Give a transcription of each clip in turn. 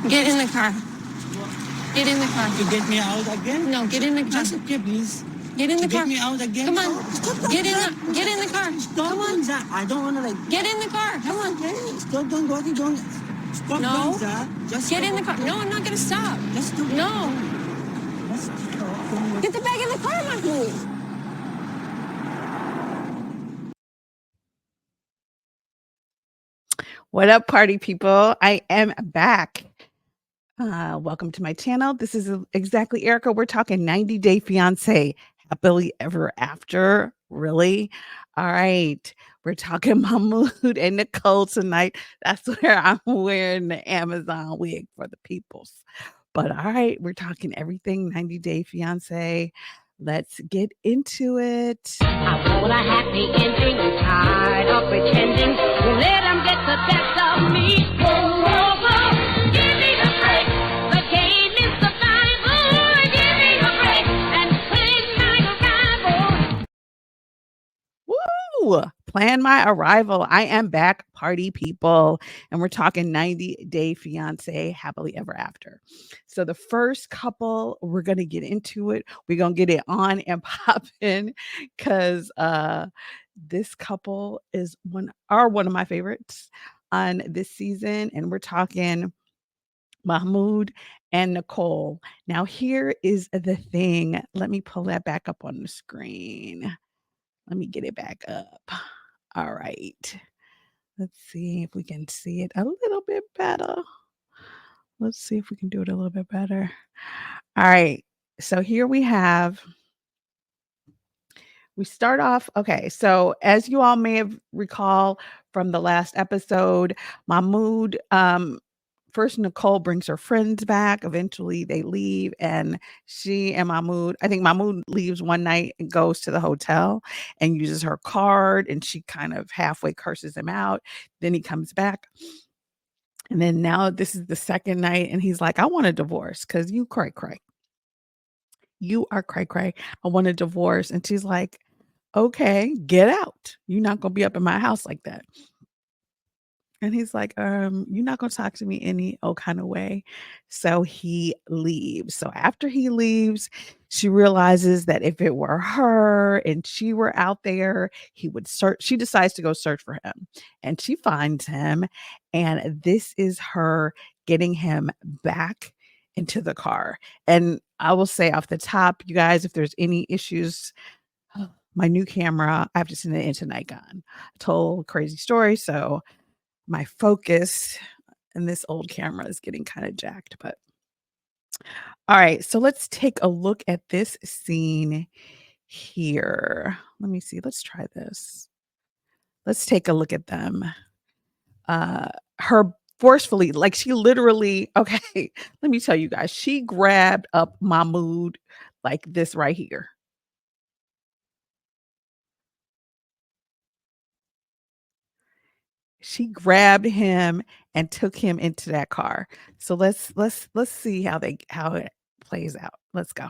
Get in the car. Get in the car. To get me out again? No, get in the car. Just okay, please. Get in the To car. get me out again? Come on. Get in the car. Stop Come doing on. that. I don't want to like. Get in the car. Come on. Stop doing what you don't. Stop No. doing that. Just Get stop. in the car. No, I'm not gonna stop. Just do. No. Just stop. Get the bag in the car, Mahmoud. What up, party people? I am back. Welcome to my channel. This is exactly Erika. We're talking 90 Day Fiance, happily ever after. Really? All right. We're talking Mahmoud and Nicole tonight. That's where I'm wearing the Amazon wig for the peoples. But all right, we're talking everything 90 Day Fiance. Let's get into it. I want a happy ending, tired of pretending. Let them get the best of me. Whoa, whoa, whoa. Give me a break. The game is survival. Give me a break and plan my arrival. Woo! Plan my arrival. I am back, party people. And we're talking 90 Day Fiance, happily ever after. So the first couple, we're going to get into it. We're going to get it on and popping because this couple is one of my favorites on this season. And we're talking Mahmoud and Nicole. Now, here is the thing. Let me pull that back up on the screen. Let me get it back up. All right. Let's see if we can see it a little bit better. Let's see if we can do it a little bit better. All right. So here we start off. Okay. So as you all may have recall from the last episode, Mahmoud, first Nicole brings her friends back. Eventually they leave and she and Mahmoud, I think Mahmoud leaves one night and goes to the hotel and uses her card and she kind of halfway curses him out. Then he comes back. And then now this is the second night and he's like, I want a divorce because you cray cray. You are cray cray. I want a divorce. And she's like, okay, get out. You're not going to be up in my house like that. And he's like, you're not gonna talk to me any old kind of way. So he leaves. So after he leaves, she realizes that if it were her and she were out there, he would search. She decides to go search for him and she finds him. And this is her getting him back into the car. And I will say off the top, you guys, if there's any issues, my new camera, I have to send it into Nikon. I told crazy story. So my focus in this old camera is getting kind of jacked, but all right. So let's take a look at this scene here. Let me see. Let's try this. Let's take a look at them. Her forcefully, like she literally, okay, let me tell you guys, she grabbed up Mahmoud like this right here. She grabbed him and took him into that car. So let's see how it plays out. Let's go.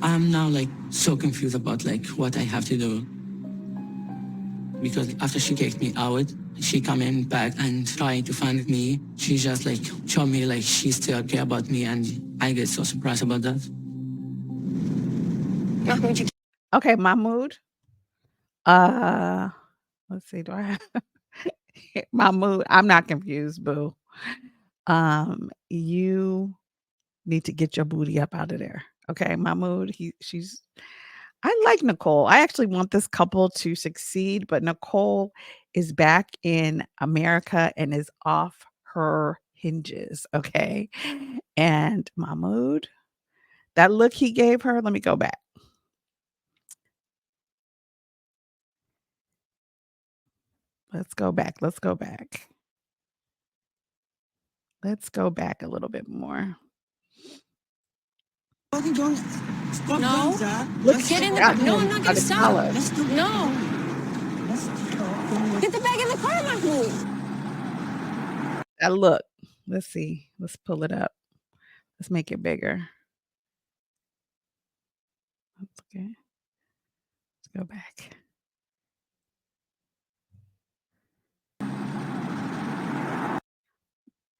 I'm now like so confused about like what I have to do. Because after she kicked me out, she coming back and trying to find me. She just like showed me like she still care about me and I get so surprised about that. Okay, Mahmoud. Let's see. Do I have Mahmoud? I'm not confused, boo. You need to get your booty up out of there. Okay, Mahmoud. I like Nicole. I actually want this couple to succeed, but Nicole is back in America and is off her hinges. Okay. And Mahmoud, that look he gave her, let me go back. Let's go back. Let's go back. Let's go back a little bit more. No. Look, Get in the car. No, I'm not gonna stop. No. Get the bag in the car, Mahmoud. Look. Let's see. Let's pull it up. Let's make it bigger. Okay. Let's go back.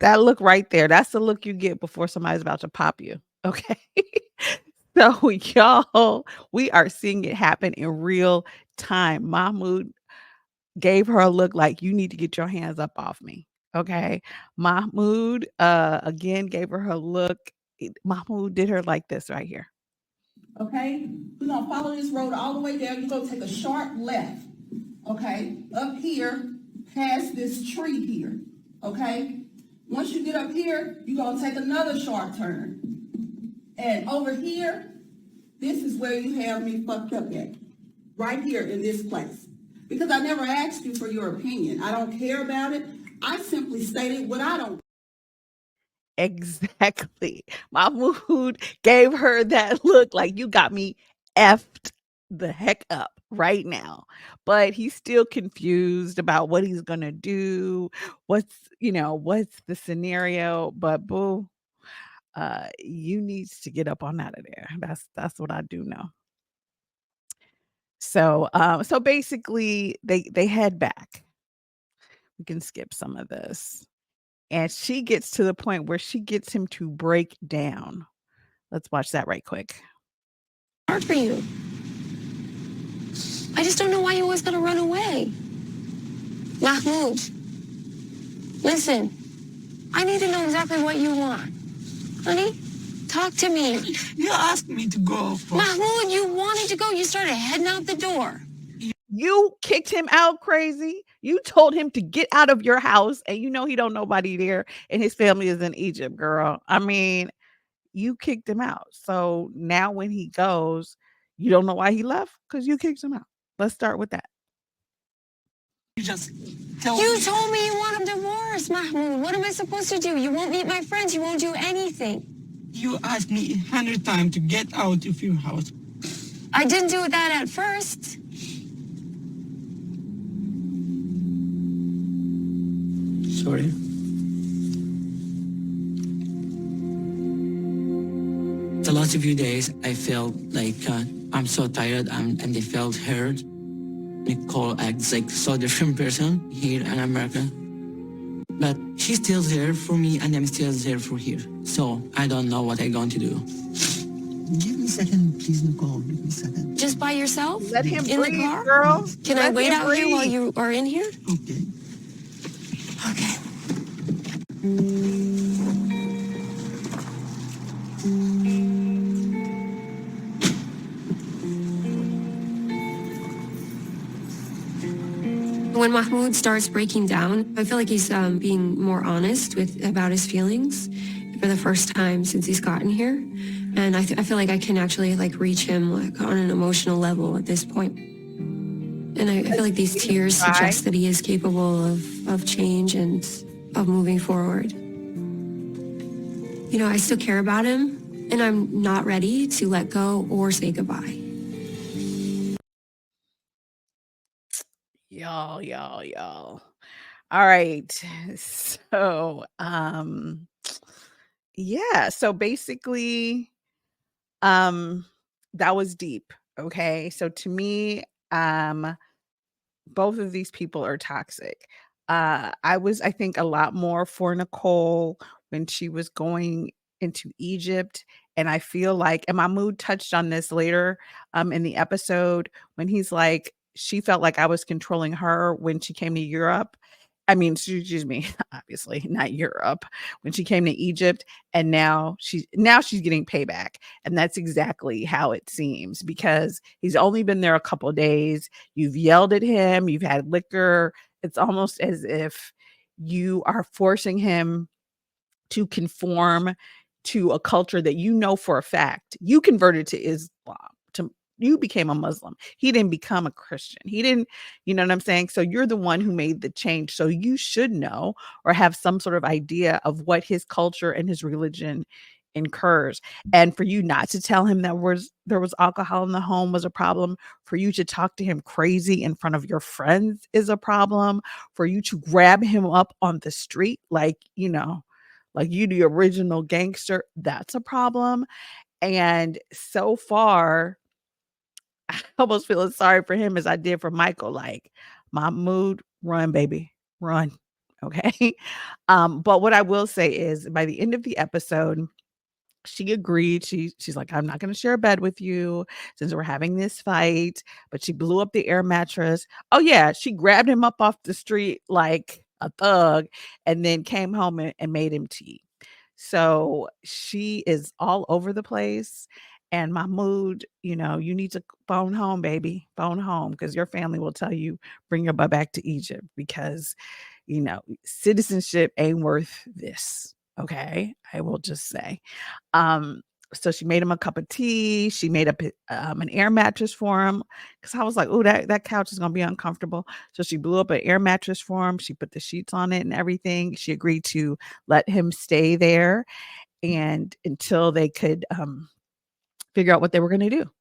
That look right there, that's the look you get before somebody's about to pop you, okay? So, y'all, we are seeing it happen in real time. Mahmoud gave her a look like, "You need to get your hands up off me," okay? Mahmoud, again gave her a look. Mahmoud did her like this right here. Okay, we're gonna follow this road all the way down. You're gonna take a sharp left, okay, up here, past this tree here, okay? Once you get up here, you're gonna take another sharp turn. And over here, this is where you have me fucked up at, right here in this place. Because I never asked you for your opinion. I don't care about it. I simply stated what I don't. Exactly. Mahmoud gave her that look like, "You got me effed the heck up right now." But he's still confused about what he's gonna do. What's the scenario? But boo, you needs to get up on out of there. That's what I do know. So basically they head back. We can skip some of this. And she gets to the point where she gets him to break down. Let's watch that right quick. Hard for you. I just don't know why you always gotta run away. Mahmoud, listen, I need to know exactly what you want. Honey, talk to me. You asked me to go. Mahmoud, you wanted to go. You started heading out the door. You kicked him out, crazy. You told him to get out of your house, and you know he don't nobody there, and his family is in Egypt, girl. I mean, you kicked him out. So now when he goes, you don't know why he left because you kicked him out. Let's start with that. You just tell You me. told me you want a divorce, Mahmoud. What am I supposed to do? You won't meet my friends. You won't do anything. You asked me 100 times to get out of your house. I didn't do that at first. Sorry. The last few days, I felt like I'm so tired and I felt hurt. Nicole acts like so different person here in America. But she's still there for me and I'm still there for her. So I don't know what I'm going to do. Give me a second, please, Nicole. Give me a second. Just by yourself? Let him in breathe, the car? girl. Can I Let wait him out here while breathe. you are in here? Okay. Okay. When Mahmoud starts breaking down, I feel like he's being more honest about his feelings for the first time since he's gotten here. And I feel like I can actually reach him on an emotional level at this point. And I feel like these tears suggest that he is capable of change and of moving forward. You know, I still care about him, and I'm not ready to let go or say goodbye. Y'all. All right. So, yeah. So basically, that was deep. Okay. So to me, both of these people are toxic. I think, a lot more for Nicole when she was going into Egypt. And I feel like, and Mahmoud touched on this later in the episode when he's like, she felt like I was controlling her when she came to Europe. I mean, excuse me, obviously not Europe, when she came to Egypt, and now she's getting payback. And that's exactly how it seems because he's only been there a couple of days. You've yelled at him, you've had liquor. It's almost as if you are forcing him to conform to a culture that you know for a fact you converted to Islam. You became a Muslim. He didn't become a Christian. He didn't, you know what I'm saying? So you're the one who made the change. So you should know or have some sort of idea of what his culture and his religion incurs. And for you not to tell him that there was alcohol in the home was a problem. For you to talk to him crazy in front of your friends is a problem. For you to grab him up on the street like you the original gangster, that's a problem. And so far, I almost feeling sorry for him as I did for Michael. Like, Mahmoud, run, baby, run. Okay. But what I will say is by the end of the episode, she agreed. She's like, I'm not going to share a bed with you since we're having this fight. But she blew up the air mattress. Oh yeah, she grabbed him up off the street like a thug, and then came home and made him tea. So she is all over the place. And Mahmoud, you need to phone home, baby. Phone home because your family will tell you bring your butt back to Egypt because citizenship ain't worth this. Okay. I will just say. Um, so she made him a cup of tea. She made up an air mattress for him because I was like, oh, that couch is gonna be uncomfortable. So she blew up an air mattress for him. She put the sheets on it and everything. She agreed to let him stay there and until they could figure out what they were going to do.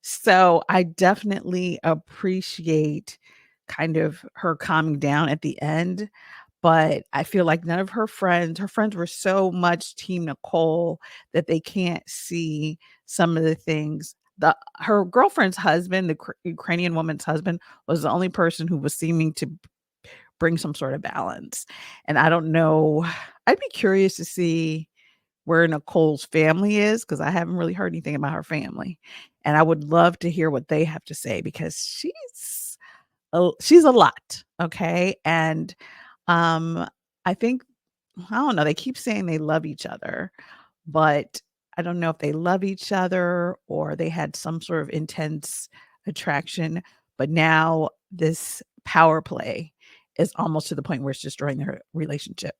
So I definitely appreciate kind of her calming down at the end, but I feel like none of her friends were so much team Nicole that they can't see some of the things. Her girlfriend's husband, the Ukrainian woman's husband, was the only person who was seeming to bring some sort of balance. And I don't know. I'd be curious to see where Nicole's family is because I haven't really heard anything about her family. And I would love to hear what they have to say because she's a lot, okay? And um I think I don't know, they keep saying they love each other, but I don't know if they love each other or they had some sort of intense attraction, but now this power play is almost to the point where it's destroying their relationship.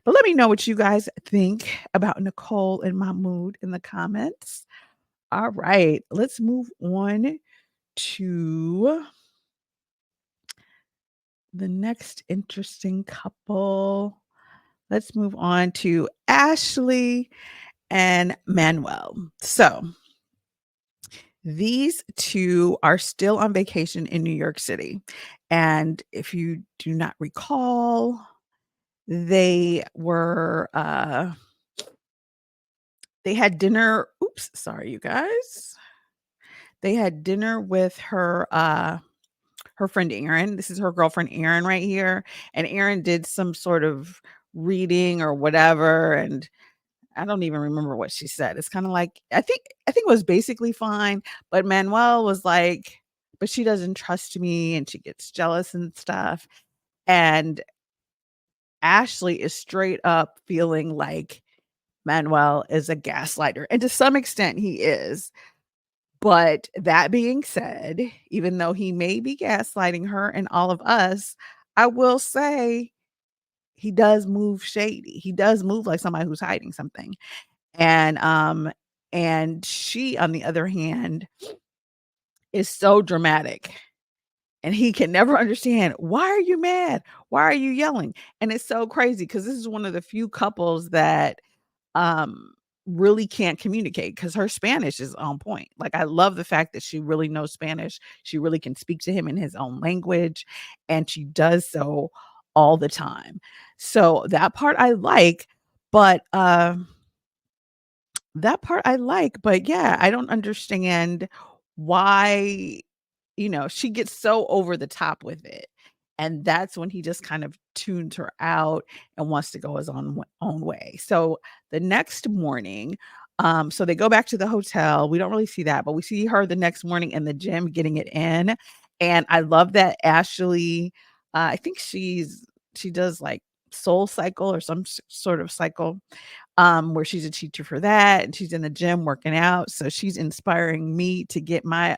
But let me know what you guys think about Nicole and Mahmoud in the comments. All right, let's move on to the next interesting couple. Let's move on to Ashley and Manuel. So these two are still on vacation in New York City. And if you do not recall, they were they had dinner. Oops, sorry, you guys. They had dinner with her friend Erin. This is her girlfriend Erin right here. And Erin did some sort of reading or whatever. And I don't even remember what she said. It's kind of like I think it was basically fine. But Manuel was like, but she doesn't trust me and she gets jealous and stuff. And Ashley is straight up feeling like Manuel is a gaslighter. And to some extent he is. But that being said, even though he may be gaslighting her and all of us, I will say he does move shady. He does move like somebody who's hiding something. And she, on the other hand, is so dramatic. And he can never understand, why are you mad? Why are you yelling? And it's so crazy because this is one of the few couples that um really can't communicate because her Spanish is on point. Like I love the fact that she really knows Spanish. She really can speak to him in his own language and she does so all the time. So that part I like, but yeah, I don't understand why she gets so over the top with it. And that's when he just kind of tunes her out and wants to go his own way. So the next morning, so they go back to the hotel. We don't really see that, but we see her the next morning in the gym getting it in. And I love that Ashley, I think she does like Soul Cycle or some sort of cycle where she's a teacher for that and she's in the gym working out. So she's inspiring me to get my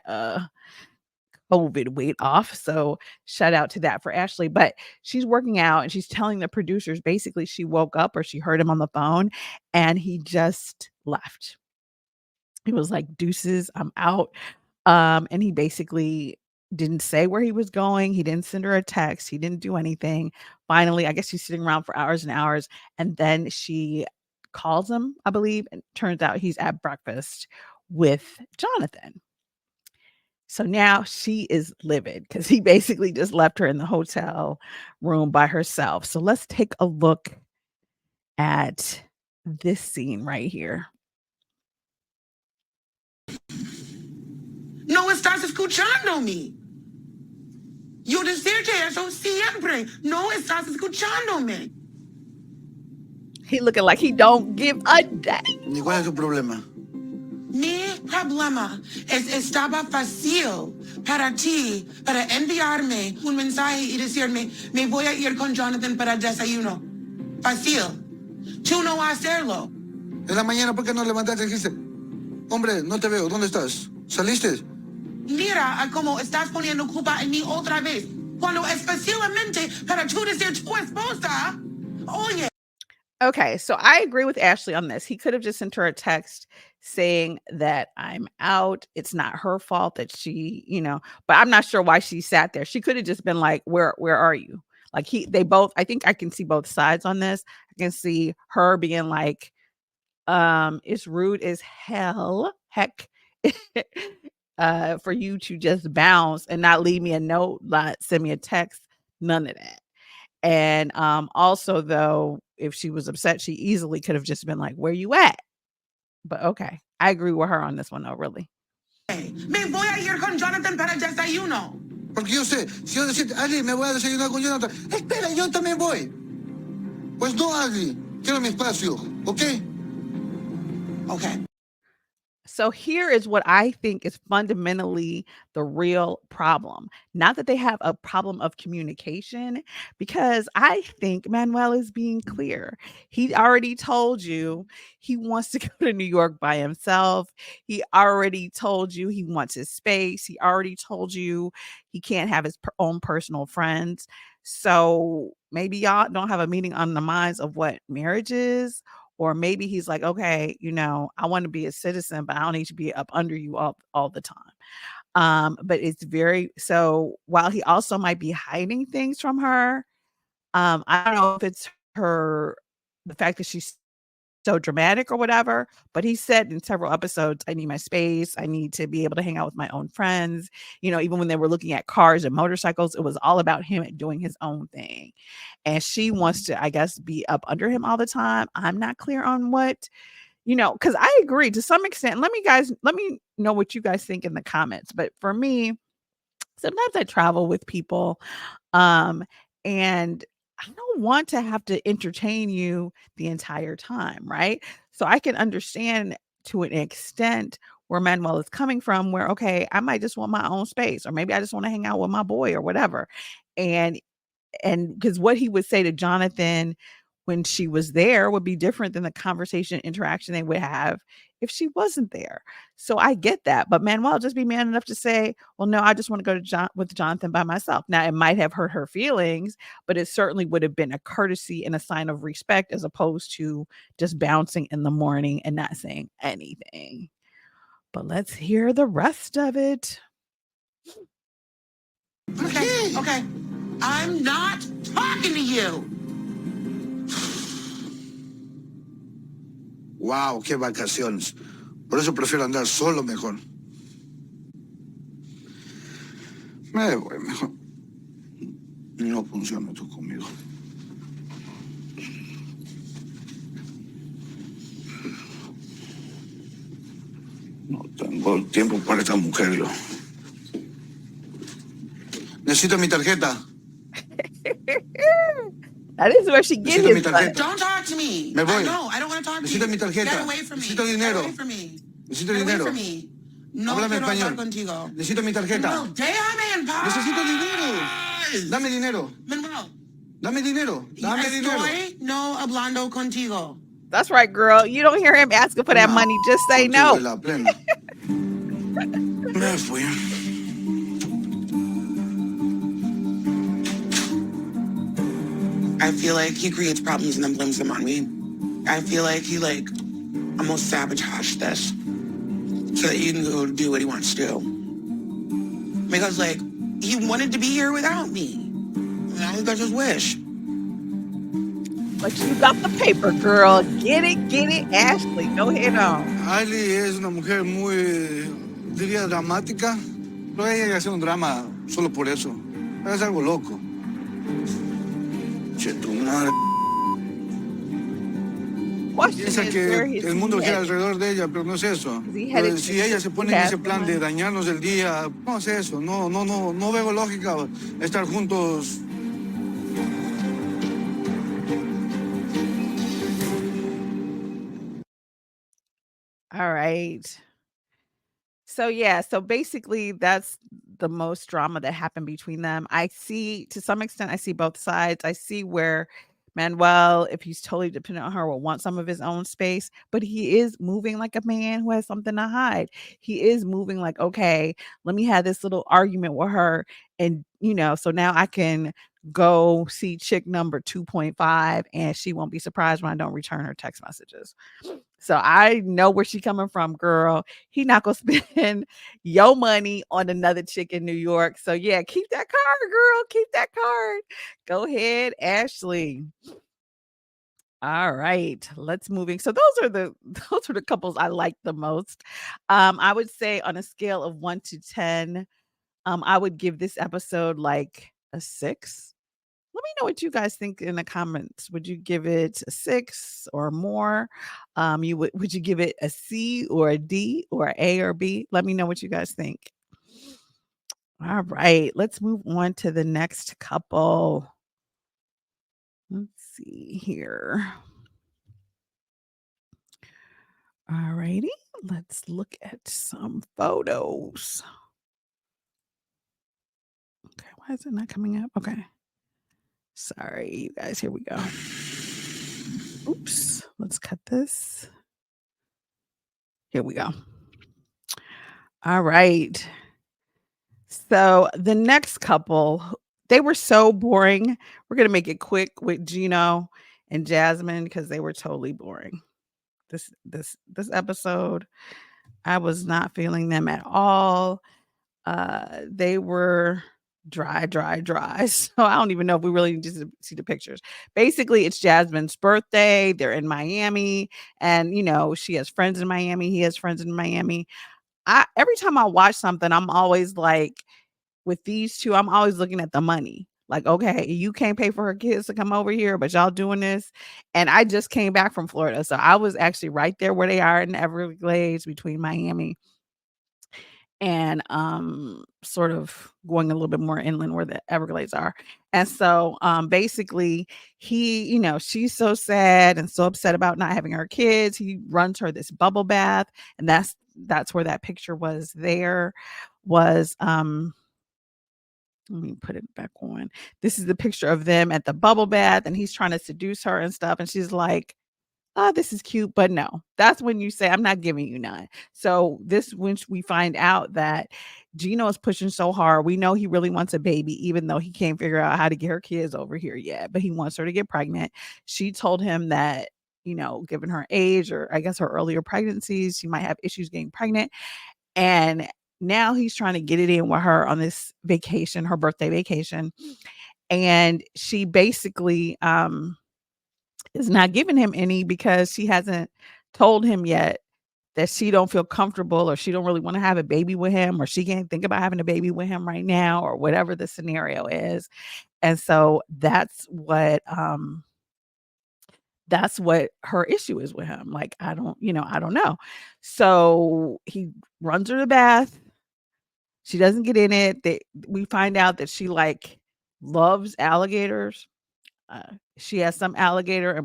COVID weight off. So shout out to that for Ashley. But she's working out and she's telling the producers basically she woke up or she heard him on the phone and he just left. He was like, deuces, I'm out. And he basically didn't say where he was going. He didn't send her a text. He didn't do anything. Finally, I guess she's sitting around for hours and hours. And then she calls him, I believe, and turns out he's at breakfast with Jonathan. So now she is livid because he basically just left her in the hotel room by herself. So let's take a look at this scene right here. No, it starts escuchando me. Yo decirte eso siempre. No estás escuchándome. He looking like he don't give a damn. ¿Y cuál es tu problema? Mi problema es estaba fácil para ti, para enviarme un mensaje y decirme, me voy a ir con Jonathan para desayuno. Fácil. Tú no hacerlo. En la mañana, ¿por qué no levantaste y dijiste, hombre, no te veo, ¿dónde estás? ¿Saliste? Mira a cómo estás poniendo culpa en mí otra vez. Cuando especialmente para tú decir tu esposa, oye. Okay, so I agree with Ashley on this. He could have just sent her a text saying that I'm out. It's not her fault that she, but I'm not sure why she sat there. She could have just been like, where are you? Like they both, I think I can see both sides on this. I can see her being like, it's rude as heck, for you to just bounce and not leave me a note, not send me a text, none of that. And also, though, if she was upset, she easily could have just been like, where you at? But okay, I agree with her on this one, though, really. Me voy a ir con Jonathan para desayuno. Porque yo sé, si yo decir, Ali, me voy a desayunar con Jonathan. Espera, yo también voy. Pues no, Ali, quiero mi espacio, ¿ok? Okay. So here is what I think is fundamentally the real problem. Not that they have a problem of communication, because I think Manuel is being clear. He already told you he wants to go to New York by himself. He already told you he wants his space. He already told you he can't have his own personal friends. So maybe y'all don't have a meeting on the minds of what marriage is. Or maybe he's like, okay, I want to be a citizen, but I don't need to be up under you all the time. But it's so while he also might be hiding things from her, I don't know if it's the fact that she's so dramatic or whatever, but he said in several episodes, I need my space. I need to be able to hang out with my own friends. Even when they were looking at cars and motorcycles, it was all about him doing his own thing. And she wants to, I guess, be up under him all the time. I'm not clear on what, because I agree to some extent. Let me know what you guys think in the comments. But for me, sometimes I travel with people, and I don't want to have to entertain you the entire time, right? So I can understand to an extent where Manuel is coming from, where, okay, I might just want my own space, or maybe I just want to hang out with my boy or whatever. And because what he would say to Jonathan when she was there would be different than the interaction they would have if she wasn't there. So I get that. But Manuel just be man enough to say, well, no, I just want to go with Jonathan by myself. Now, it might have hurt her feelings, but it certainly would have been a courtesy and a sign of respect, as opposed to just bouncing in the morning and not saying anything. But let's hear the rest of it. Okay. I'm not talking to you. Wow, qué vacaciones. Por eso prefiero andar solo mejor. Me voy mejor. No funciona tú conmigo. No tengo el tiempo para esta mujer, yo. Necesito mi tarjeta. That is where she gets Necesito mi his tarjeta. Don't talk to me. Me voy. No, I don't want to talk to you. Necesito mi tarjeta. Get away from me. Necesito dinero. Get away from me. Necesito Get dinero. away from me. No Háblame quiero español. hablar contigo. Necesito mi tarjeta. Manuel, déjame en paz. Necesito dinero. Dame dinero. Manuel, Dame dinero. Dame dinero. estoy no hablando contigo. That's right, girl. You don't hear him asking for that money. Just say no. Contigo de la plena. Me fui. I feel like he creates problems and then blames them on me. I feel like he almost sabotaged this so that you can go do what he wants to do. Because he wanted to be here without me. Now he got his wish. But you got the paper, girl. Get it, Ashley. Go ahead on. Ali es una mujer muy, diría, dramática. Pero ella hace un drama solo por eso. Es algo loco. Che, tu madre. question Piensa is, que where is el he mundo gira headed? alrededor de ella, pero no es eso. Is he headed Si to ella se pone en pass ese the plan de money? dañarnos el día, no es eso. No veo lógica estar juntos. All right. So yeah, so basically that's the most drama that happened between them. I see, to some extent, I see both sides. I see where Manuel, if he's totally dependent on her, will want some of his own space, but he is moving like a man who has something to hide. He is moving like, okay, let me have this little argument with her. And, so now I can go see chick number 2.5 and she won't be surprised when I don't return her text messages. So I know where she coming from, girl. He not gonna spend your money on another chick in New York. So yeah, keep that card, girl. Keep that card. Go ahead, Ashley. All right, let's moving. So those are the those are the couples I like the most. I would say on a scale of 1 to 10, I would give this episode like a 6. Let me know what you guys think in the comments. Would you give it a 6 or more? Would you give it a C or a D or a A or B? Let me know what you guys think. All right, let's move on to the next couple. Let's see here. All righty, let's look at some photos. Okay, why is it not coming up? Okay. Sorry, you guys. Here we go. Oops, let's cut this. Here we go. All right. So the next couple, they were so boring. We're gonna make it quick with Gino and Jasmine because they were totally boring. This episode, I was not feeling them at all. They were dry, dry, dry. So I don't even know if we really need to see the pictures. Basically, it's Jasmine's birthday. They're in Miami, and she has friends in Miami. He has friends in Miami. Every time I watch something, I'm always like, with these two, I'm always looking at the money. Like, okay, you can't pay for her kids to come over here, but y'all doing this. And I just came back from Florida. So I was actually right there where they are in the Everglades between Miami and sort of going a little bit more inland where the Everglades are. And so basically she's so sad and so upset about not having her kids. He runs her this bubble bath, and that's where that picture was. There was let me put it back on. This is the picture of them at the bubble bath, and he's trying to seduce her and stuff. And she's like, "Oh, this is cute," but no. That's when you say, "I'm not giving you none." So when we find out that Gino is pushing so hard, we know he really wants a baby, even though he can't figure out how to get her kids over here yet. But he wants her to get pregnant. She told him that, given her age, or I guess her earlier pregnancies, she might have issues getting pregnant. And now he's trying to get it in with her on this vacation, her birthday vacation. And she basically is not giving him any because she hasn't told him yet that she don't feel comfortable, or she don't really want to have a baby with him, or she can't think about having a baby with him right now, or whatever the scenario is. And so that's what her issue is with him. Like, I don't know. So he runs her to the bath. She doesn't get in it. We find out that she loves alligators. She has some alligator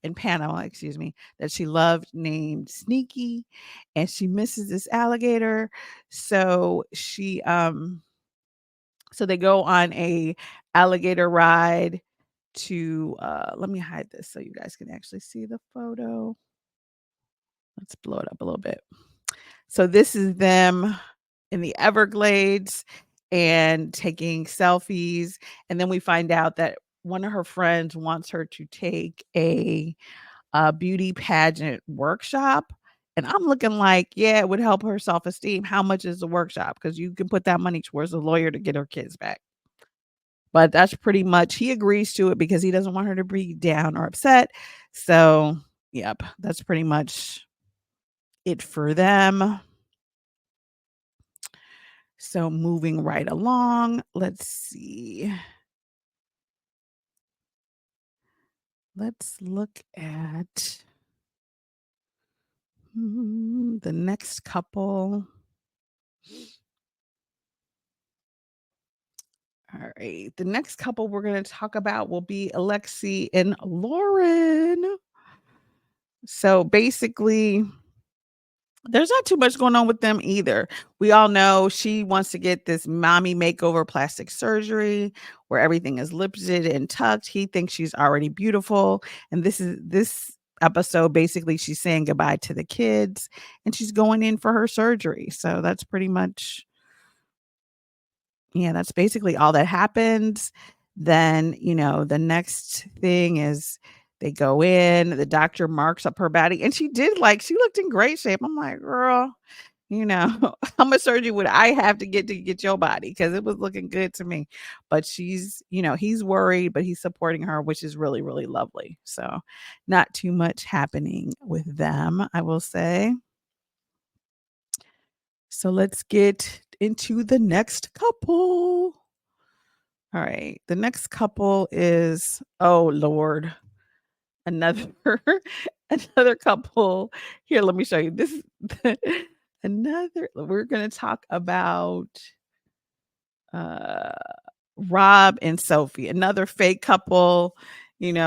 in Panama, excuse me, that she loved named Sneaky, and she misses this alligator. So so they go on a alligator ride to let me hide this so you guys can actually see the photo. Let's blow it up a little bit. So this is them in the Everglades and taking selfies. And then we find out that one of her friends wants her to take a beauty pageant workshop. And I'm looking like, yeah, it would help her self-esteem. How much is the workshop? Because you can put that money towards a lawyer to get her kids back. But that's pretty much, he agrees to it because he doesn't want her to be down or upset. So, yep, that's pretty much it for them. So moving right along, let's see. Let's look at The next couple. All right. The next couple we're going to talk about will be Alexi and Loren. So basically, there's not too much going on with them either. We all know she wants to get this mommy makeover plastic surgery where everything is lifted and tucked. He thinks she's already beautiful. And this episode, basically, she's saying goodbye to the kids and she's going in for her surgery. So that's pretty much, yeah, that's basically all that happens. Then, the next thing is they go in, the doctor marks up her body, and she looked in great shape. I'm like, girl, how much surgery would I have to get your body? Because it was looking good to me. But he's worried, but he's supporting her, which is really, really lovely. So not too much happening with them, I will say. So let's get into the next couple. All right. The next couple is, oh Lord, another another couple. Here, let me show you. This is we're going to talk about Rob and Sophie, another fake couple.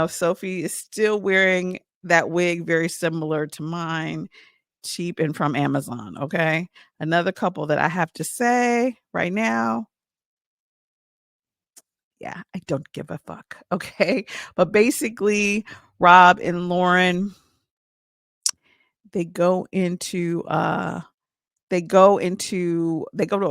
Sophie is still wearing that wig very similar to mine, cheap and from Amazon, okay? Another couple that I have to say right now, yeah, I don't give a fuck. Okay. But basically, Rob and Loren, they go to a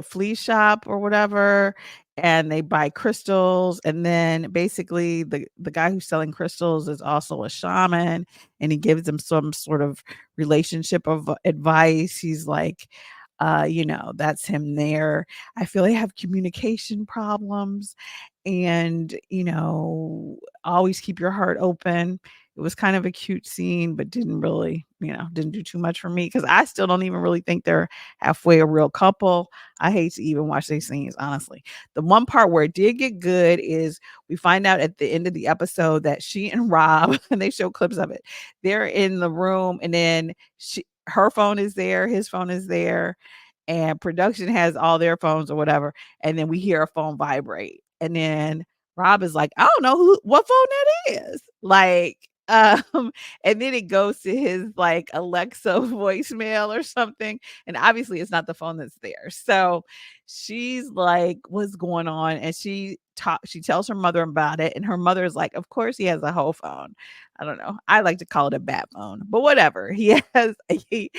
flea shop or whatever, and they buy crystals. And then basically the guy who's selling crystals is also a shaman, and he gives them some sort of relationship of advice. He's like, that's him there. I feel they have communication problems, and always keep your heart open. It was kind of a cute scene, but didn't really, didn't do too much for me, because I still don't even really think they're halfway a real couple. I hate to even watch these scenes, honestly. The one part where it did get good is we find out at the end of the episode that she and Rob, and they show clips of it, they're in the room, and then her phone is there, his phone is there, and production has all their phones or whatever, and then we hear a phone vibrate, and then Rob is like, I don't know what phone that is. Like, and then it goes to his like Alexa voicemail or something. And obviously it's not the phone that's there. So she's like, what's going on? And she tells her mother about it. And her mother is like, of course he has a whole phone. I don't know. I like to call it a bat phone, but whatever. He has a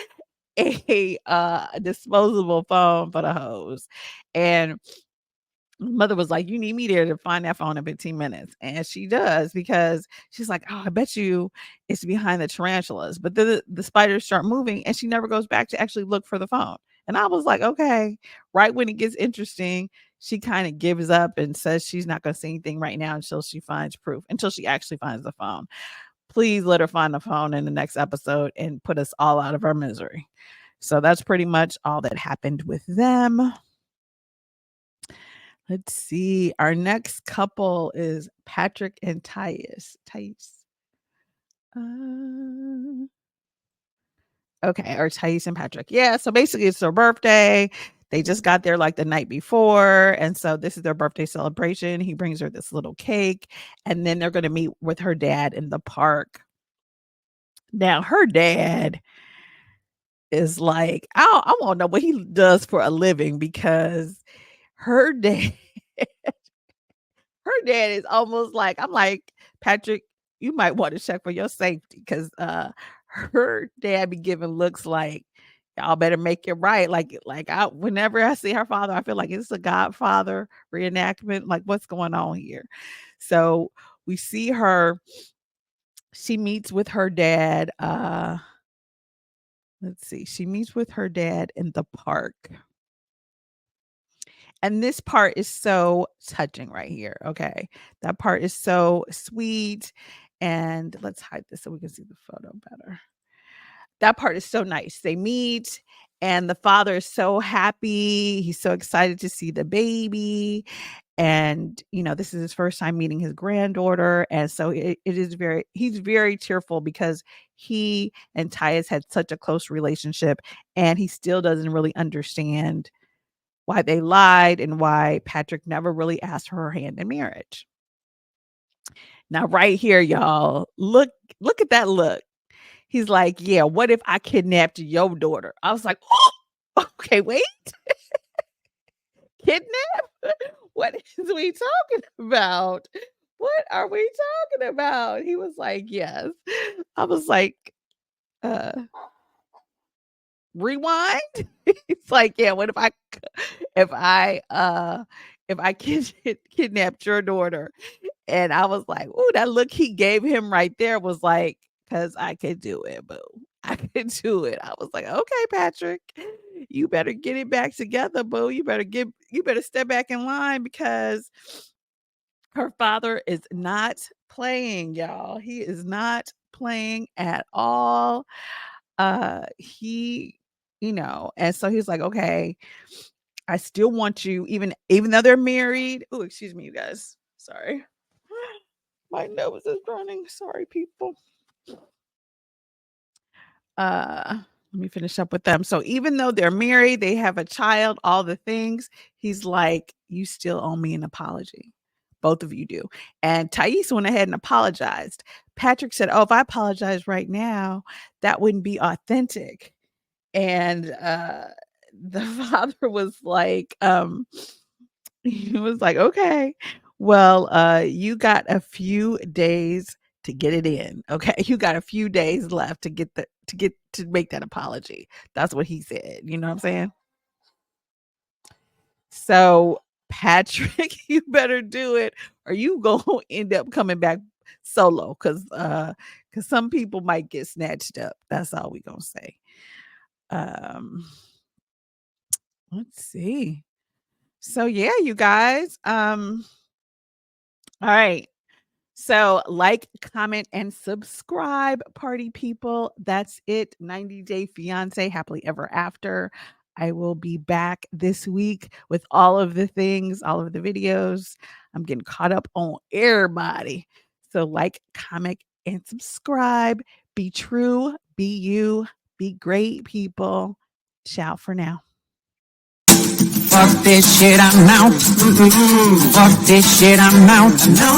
disposable phone for the hose. And mother was like, you need me there to find that phone in 15 minutes. And she does, because she's like, oh, I bet you it's behind the tarantulas. But then the spiders start moving and she never goes back to actually look for the phone. And I was like, okay. Right when it gets interesting, she kind of gives up and says she's not going to say anything right now until she finds proof, until she actually finds the phone. Please let her find the phone in the next episode and put us all out of our misery. So that's pretty much all that happened with them. Let's see. Our next couple is Patrick and Thais. Okay, or Thais and Patrick. Yeah, so basically it's their birthday. They just got there like the night before. And so this is their birthday celebration. He brings her this little cake. And then they're going to meet with her dad in the park. Now, her dad is like, I want to know what he does for a living, because her dad is almost like, I'm like, Patrick, you might want to check for your safety, because her dad be giving looks like, y'all better make it right. Whenever I see her father, I feel like it's a Godfather reenactment. Like, what's going on here? So we see her. She meets with her dad. Let's see. She meets with her dad in the park. And this part is so touching right here. Okay. That part is so sweet. And let's hide this so we can see the photo better. That part is so nice. They meet and the father is so happy. He's so excited to see the baby. And, this is his first time meeting his granddaughter. And so he's very tearful because he and Tyus had such a close relationship, and he still doesn't really understand why they lied and why Patrick never really asked for her hand in marriage. Now, right here, y'all, look at that look. He's like, yeah, what if I kidnapped your daughter? I was like, oh, okay, wait. Kidnap? What is we talking about? What are we talking about? He was like, yes. I was like, rewind. It's like, yeah, what if I kidnapped your daughter? And I was like, oh, that look he gave him right there was like, because I could do it, boo. I could do it. I was like, okay, Patrick, you better get it back together, boo. You better step back in line, because her father is not playing, y'all. He is not playing at all. He, and so he's like, okay, I still want you, even though they're married. Oh, excuse me, you guys. Sorry. My nose is running. Sorry, people. Let me finish up with them. So even though they're married, they have a child, all the things, he's like, you still owe me an apology. Both of you do. And Thais went ahead and apologized. Patrick said, oh, if I apologize right now, that wouldn't be authentic. And the father was like, he was like, okay, well, you got a few days to get it in. Okay. You got a few days left to make that apology. That's what he said. You know what I'm saying? So Patrick, you better do it, or you gonna end up coming back solo, because some people might get snatched up. That's all we gonna say. Let's see. So yeah, you guys. All right. So like, comment, and subscribe, party people. That's it. 90 Day Fiance, happily ever after. I will be back this week with all of the things, all of the videos. I'm getting caught up on everybody. So like, comment, and subscribe. Be true, be you, be great, people. Ciao for now. Fuck this shit, I'm out. Fuck this shit, I'm out.